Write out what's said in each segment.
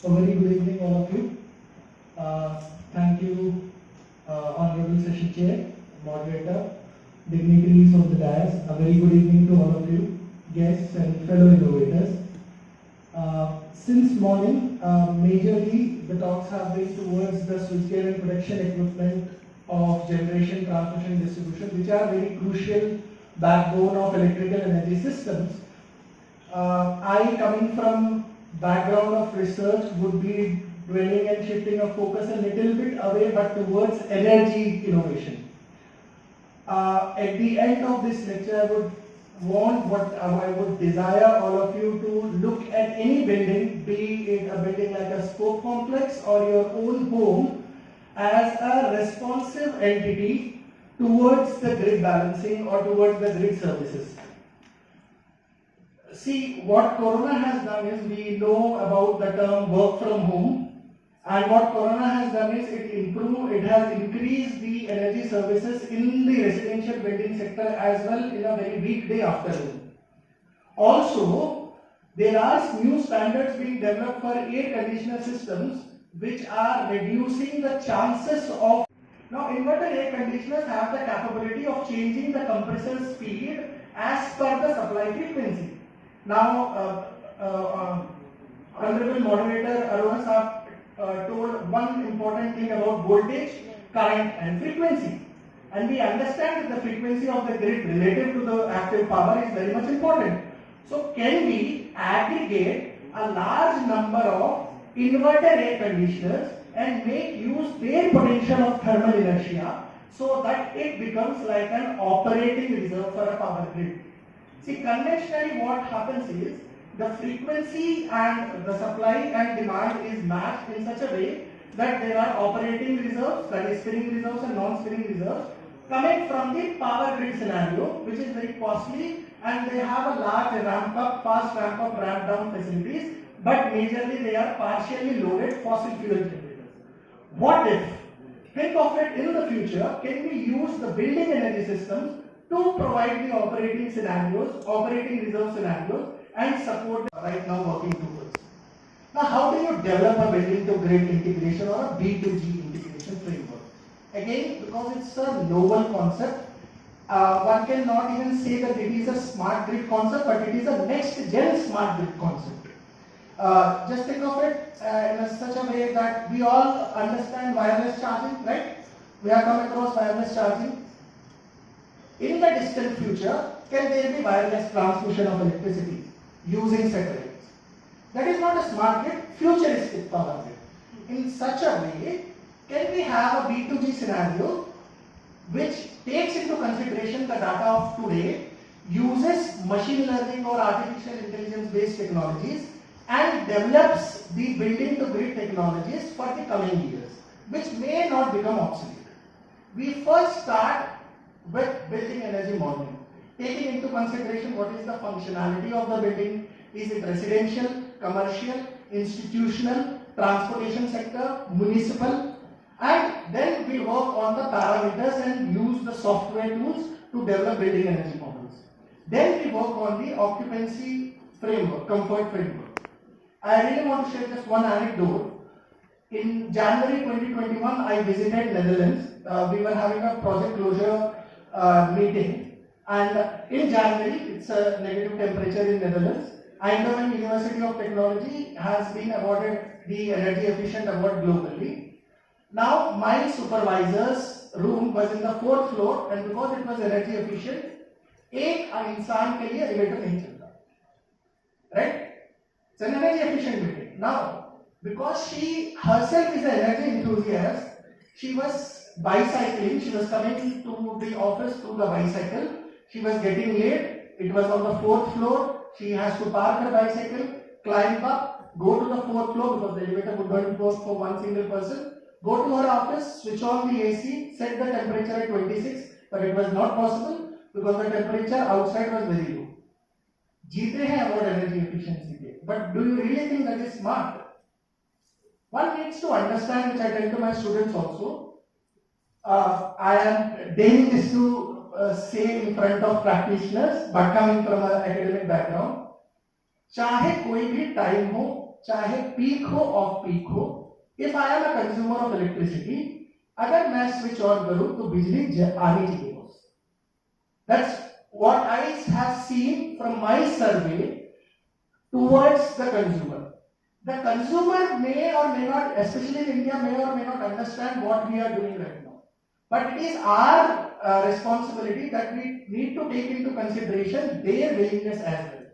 A very good evening, all of you. Thank you, Honorable Session Chair, Moderator, dignitaries of the dais. A very good evening to all of you, guests and fellow innovators. Since morning, majorly the talks have been towards the switchgear and protection equipment of generation, transmission, distribution, which are very crucial backbone of electrical energy systems. I, coming from background of research, would be dwelling and shifting a focus a little bit away, but towards energy innovation. At the end of this lecture, I would desire all of you to look at any building, be it a building like a spoke complex or your own home, as a responsive entity towards the grid balancing or towards the grid services. See, what Corona has done is, we know about the term work from home, and what Corona has done is it has increased the energy services in the residential building sector as well in a very weekday afternoon. Also, there are new standards being developed for air conditioner systems which are reducing the chances of. Now, inverter air conditioners have the capability of changing the compressor speed as per the supply frequency. Now, Honorable Moderator Arun have told one important thing about voltage, current and frequency. And we understand that the frequency of the grid relative to the active power is very much important. So can we aggregate a large number of inverter air conditioners and make use their potential of thermal inertia so that it becomes like an operating reserve for a power grid? See, conventionally what happens is, the frequency and the supply and demand is matched in such a way that there are operating reserves, that is spinning reserves and non-spinning reserves, coming from the power grid scenario, which is very costly, and they have a large ramp up, fast ramp up, ramp down facilities, but majorly they are partially loaded fossil fuel generators. What if, think of it in the future, can we use the building energy systems to provide the operating scenarios, operating reserve scenarios, and support right now working towards. Now, how do you develop a building to grid integration or a B2G integration framework? Again, because it's a novel concept, one cannot even say that it is a smart grid concept, but it is a next gen smart grid concept. Just think of it in such a way that we all understand wireless charging, right? We have come across wireless charging. In the distant future, can there be wireless transmission of electricity using satellites? That is not a smart grid, futuristic power grid. In such a way, can we have a B2G scenario which takes into consideration the data of today, uses machine learning or artificial intelligence based technologies, and develops the building to grid technologies for the coming years, which may not become obsolete? We first start with building energy modeling, taking into consideration what is the functionality of the building, is it residential, commercial, institutional, transportation sector, municipal, and then we work on the parameters and use the software tools to develop building energy models. Then we work on the occupancy framework, comfort framework. I really want to share just one anecdote. In January 2021, I visited Netherlands. We were having a project closure meeting, and in January, it's a negative temperature in Netherlands. Eindhoven University of Technology has been awarded the Energy Efficient Award globally. Now, my supervisor's room was in the 4th floor, and because it was energy efficient, एक इंसान के लिए elevator नहीं चलता, right? It's an energy efficient building. Now, because she herself is an energy enthusiast, she was bicycling, she was coming to the office through the bicycle, she was getting late, it was on the 4th floor, she has to park her bicycle, climb up, go to the 4th floor because the elevator would not work for one single person, go to her office, switch on the AC, set the temperature at 26, but it was not possible because the temperature outside was very low. जीते हैं award energy efficiency के, but do you really think that is smart? One needs to understand, which I tell to my students also. I am daring this to say in front of practitioners, but coming from an academic background, चाहे कोई भी time हो, चाहे peak हो off peak हो, if I am a consumer of electricity, अगर मैं switch on करूं तो बिजली आनी चाहिए। That's what I have seen from my survey towards the consumer. The consumer may or may not, especially in India, may or may not understand what we are doing right now. But it is our responsibility that we need to take into consideration their willingness as well.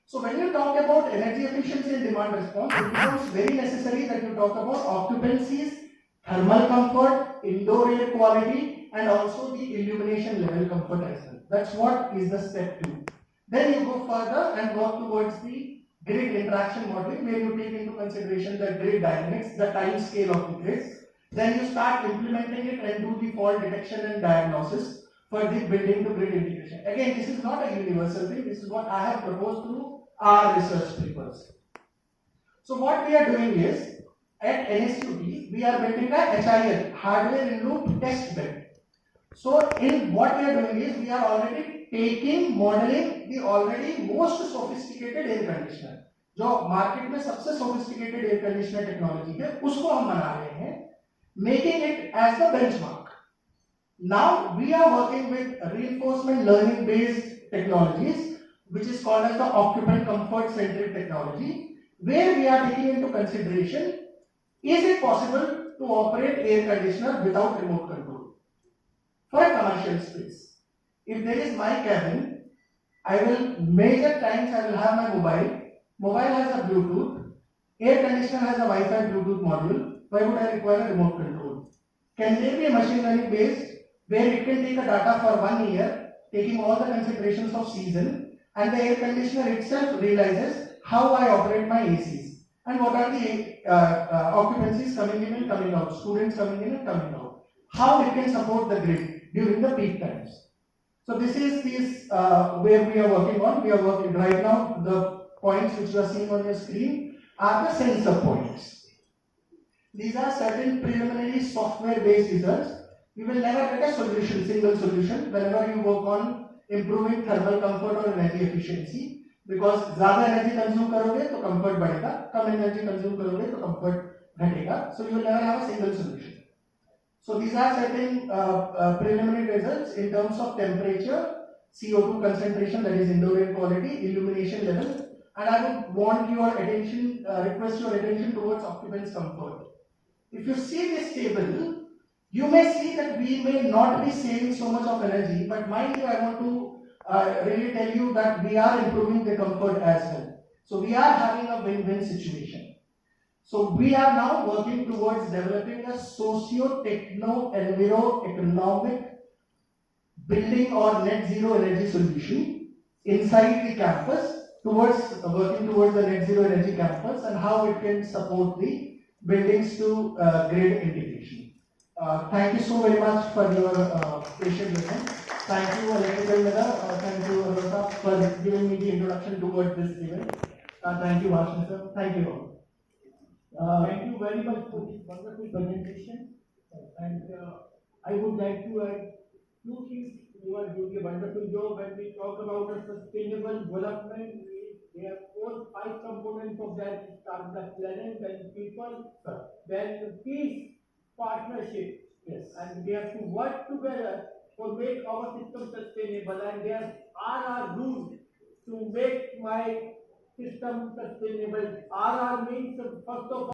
So when you talk about energy efficiency and demand response, it becomes very necessary that you talk about occupancies, thermal comfort, indoor air quality, and also the illumination level comfort as well. That's what is the step 2. Then you go further and work towards the grid interaction modeling, where you take into consideration the grid dynamics, the time scale of the grids. Then you start implementing it and do the fault detection and diagnosis for the building to grid integration. Again, this is not a universal thing. This is what I have proposed through our research papers. So what we are doing is, at NSUT, we are building a HIL, hardware in loop test bed. So in what we are doing is, we are already modeling the already most sophisticated air conditioner. जो market में सबसे sophisticated air conditioner technology है, उसको हम बना रहे हैं, making it as the benchmark. Now we are working with reinforcement learning based technologies, which is called as the occupant comfort centric technology, where we are taking into consideration, is it possible to operate air conditioner without remote control for a commercial space? If there is my cabin, I will major times I will have my mobile. Mobile has a Bluetooth. Air conditioner has a Wi-Fi Bluetooth module. Why would I require a remote control? Can there be a machine learning based where it can take a data for 1 year, taking all the considerations of season, and the air conditioner itself realizes how I operate my ACs and what are the occupancies coming in and coming out, students coming in and coming out, how it can support the grid during the peak times. So this is where we are working on. We are working right now. The points which you are seeing on your screen are the sensor points. These are certain preliminary software-based results. You will never get a solution, single solution, whenever you work on improving thermal comfort or energy efficiency. Because ज़्यादा energy consume करोगे तो comfort बढ़ेगा, कम energy consume करोगे तो comfort घटेगा. So you will never have a single solution. So these are certain preliminary results in terms of temperature, CO2 concentration, that is indoor air quality, illumination level, and I would want your attention, request your attention towards occupant's comfort. If you see this table, you may see that we may not be saving so much of energy, but mind you, I want to really tell you that we are improving the comfort as well. So we are having a win-win situation. So we are now working towards developing a socio-techno-enviro-economic building or net zero energy solution inside the campus, towards working towards the net zero energy campus and how it can support the buildings to grid integration. Thank you so very much for your patient listening. Thank you, electricalmirror. Thank you, Rosa, for giving me the introduction towards this event. Thank you, Varshan sir. Thank you all. Thank you very much for this wonderful presentation. And I would like to add two things. You are doing a wonderful job when we talk about a sustainable development. There are 5 components of that. Start the planet, then people, then peace, partnership. Yes. And we have to work together to make our system sustainable. And there are our rules to make my system sustainable. RR means first of all